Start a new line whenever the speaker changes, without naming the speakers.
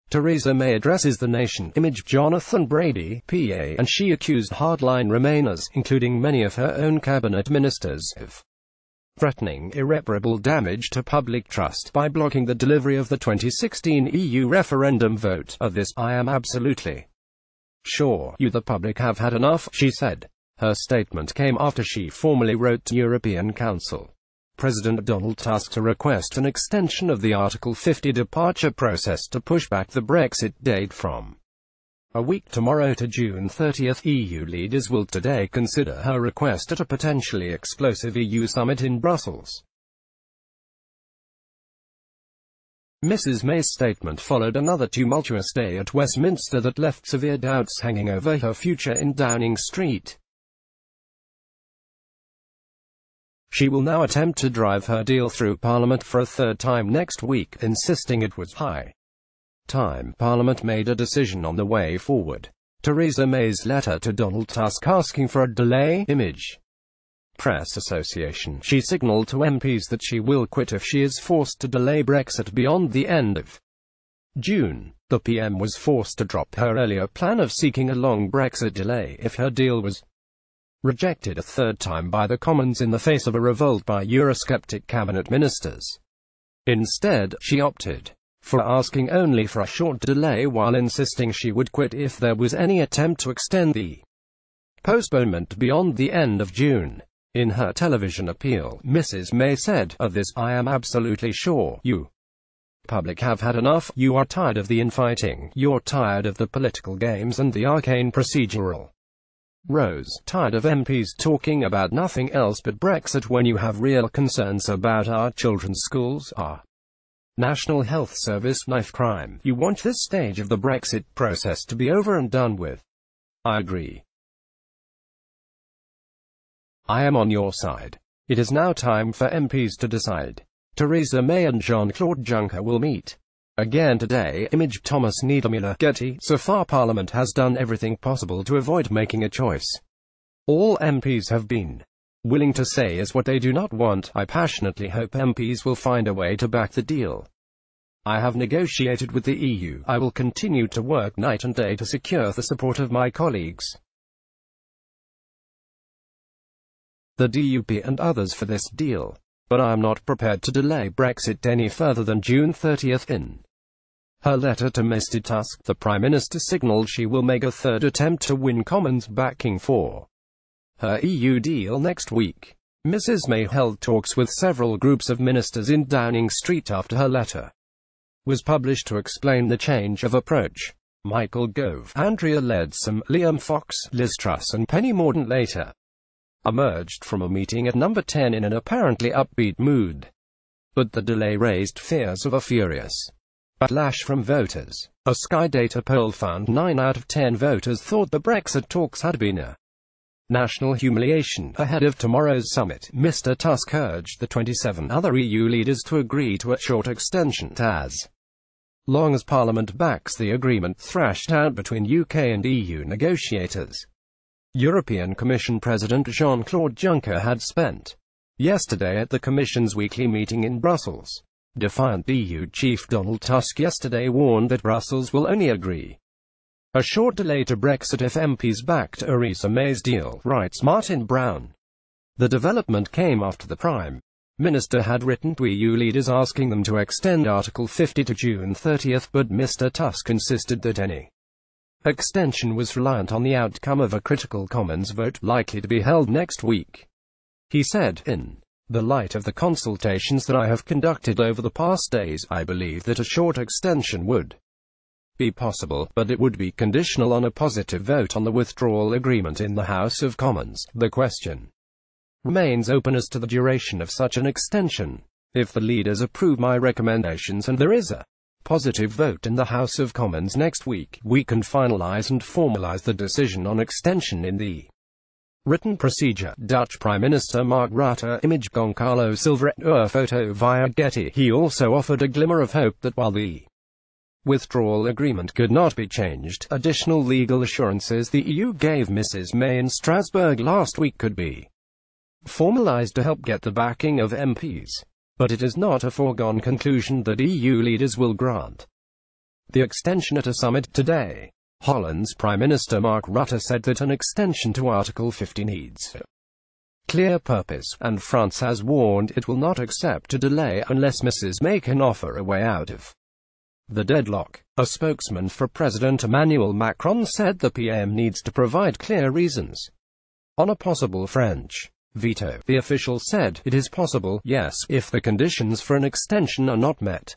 Theresa May addresses the nation. Image Jonathan Brady, PA, and she accused hardline Remainers, including many of her own cabinet ministers, of threatening irreparable damage to public trust by blocking the delivery of the 2016 EU referendum vote. Of this, I am absolutely sure you the public have had enough, she said. Her statement came after she formally wrote to European Council President Donald Tusk to request an extension of the Article 50 departure process to push back the Brexit date from a week tomorrow to June 30. EU leaders will today consider her request at a potentially explosive EU summit in Brussels. Mrs. May's statement followed another tumultuous day at Westminster that left severe doubts hanging over her future in Downing Street. She will now attempt to drive her deal through Parliament for a third time next week, insisting it was high time Parliament made a decision on the way forward. Theresa May's letter to Donald Tusk asking for a delay. Image Press Association. She signalled to MPs that she will quit if she is forced to delay Brexit beyond the end of June. The PM was forced to drop her earlier plan of seeking a long Brexit delay if her deal was rejected a third time by the Commons in the face of a revolt by Eurosceptic cabinet ministers. Instead, she opted for asking only for a short delay while insisting she would quit if there was any attempt to extend the postponement beyond the end of June. In her television appeal, Mrs. May said, "Of this, I am absolutely sure you public have had enough. You are tired of the infighting, you're tired of the political games and the arcane procedural rows, tired of MPs talking about nothing else but Brexit when you have real concerns about our children's schools, our National Health Service, knife crime. You want this stage of the Brexit process to be over and done with. I agree. I am on your side. It is now time for MPs to decide." Theresa May and Jean-Claude Juncker will meet again today. Image Thomas Niedermüller, Getty. So far Parliament has done everything possible to avoid making a choice. All MPs have been willing to say is what they do not want. I passionately hope MPs will find a way to back the deal. I have negotiated with the EU. I will continue to work night and day to secure the support of my colleagues, the DUP and others for this deal. But I am not prepared to delay Brexit any further than June 30. In her letter to Mr. Tusk, the Prime Minister signalled she will make a third attempt to win Commons backing for her EU deal next week. Mrs. May held talks with several groups of ministers in Downing Street after her letter was published to explain the change of approach. Michael Gove, Andrea Leadsom, Liam Fox, Liz Truss and Penny Mordaunt later emerged from a meeting at Number 10 in an apparently upbeat mood. But the delay raised fears of a furious backlash from voters. A Sky Data poll found 9 out of 10 voters thought the Brexit talks had been a national humiliation. Ahead of tomorrow's summit, Mr. Tusk urged the 27 other EU leaders to agree to a short extension, as long as Parliament backs the agreement thrashed out between UK and EU negotiators. European Commission President Jean-Claude Juncker had spent yesterday at the Commission's weekly meeting in Brussels. Defiant EU chief Donald Tusk yesterday warned that Brussels will only agree a short delay to Brexit if MPs back Theresa May's deal, writes Martin Brown. The development came after the Prime Minister had written to EU leaders asking them to extend Article 50 to June 30, but Mr. Tusk insisted that any extension was reliant on the outcome of a critical Commons vote, likely to be held next week. He said, "In the light of the consultations that I have conducted over the past days, I believe that a short extension would be possible, but it would be conditional on a positive vote on the withdrawal agreement in the House of Commons. The question remains open as to the duration of such an extension. If the leaders approve my recommendations and there is a positive vote in the House of Commons next week, we can finalize and formalize the decision on extension in the written procedure." Dutch Prime Minister Mark Rutte, image Goncalo Silva, photo via Getty. He also offered a glimmer of hope that while the withdrawal agreement could not be changed, additional legal assurances the EU gave Mrs. May in Strasbourg last week could be formalized to help get the backing of MPs. But it is not a foregone conclusion that EU leaders will grant the extension at a summit today. Holland's Prime Minister Mark Rutte said that an extension to Article 50 needs clear purpose, and France has warned it will not accept a delay unless Mrs. May can offer a way out of the deadlock. A spokesman for President Emmanuel Macron said the PM needs to provide clear reasons on a possible French veto. The official said, "It is possible, yes, if the conditions for an extension are not met."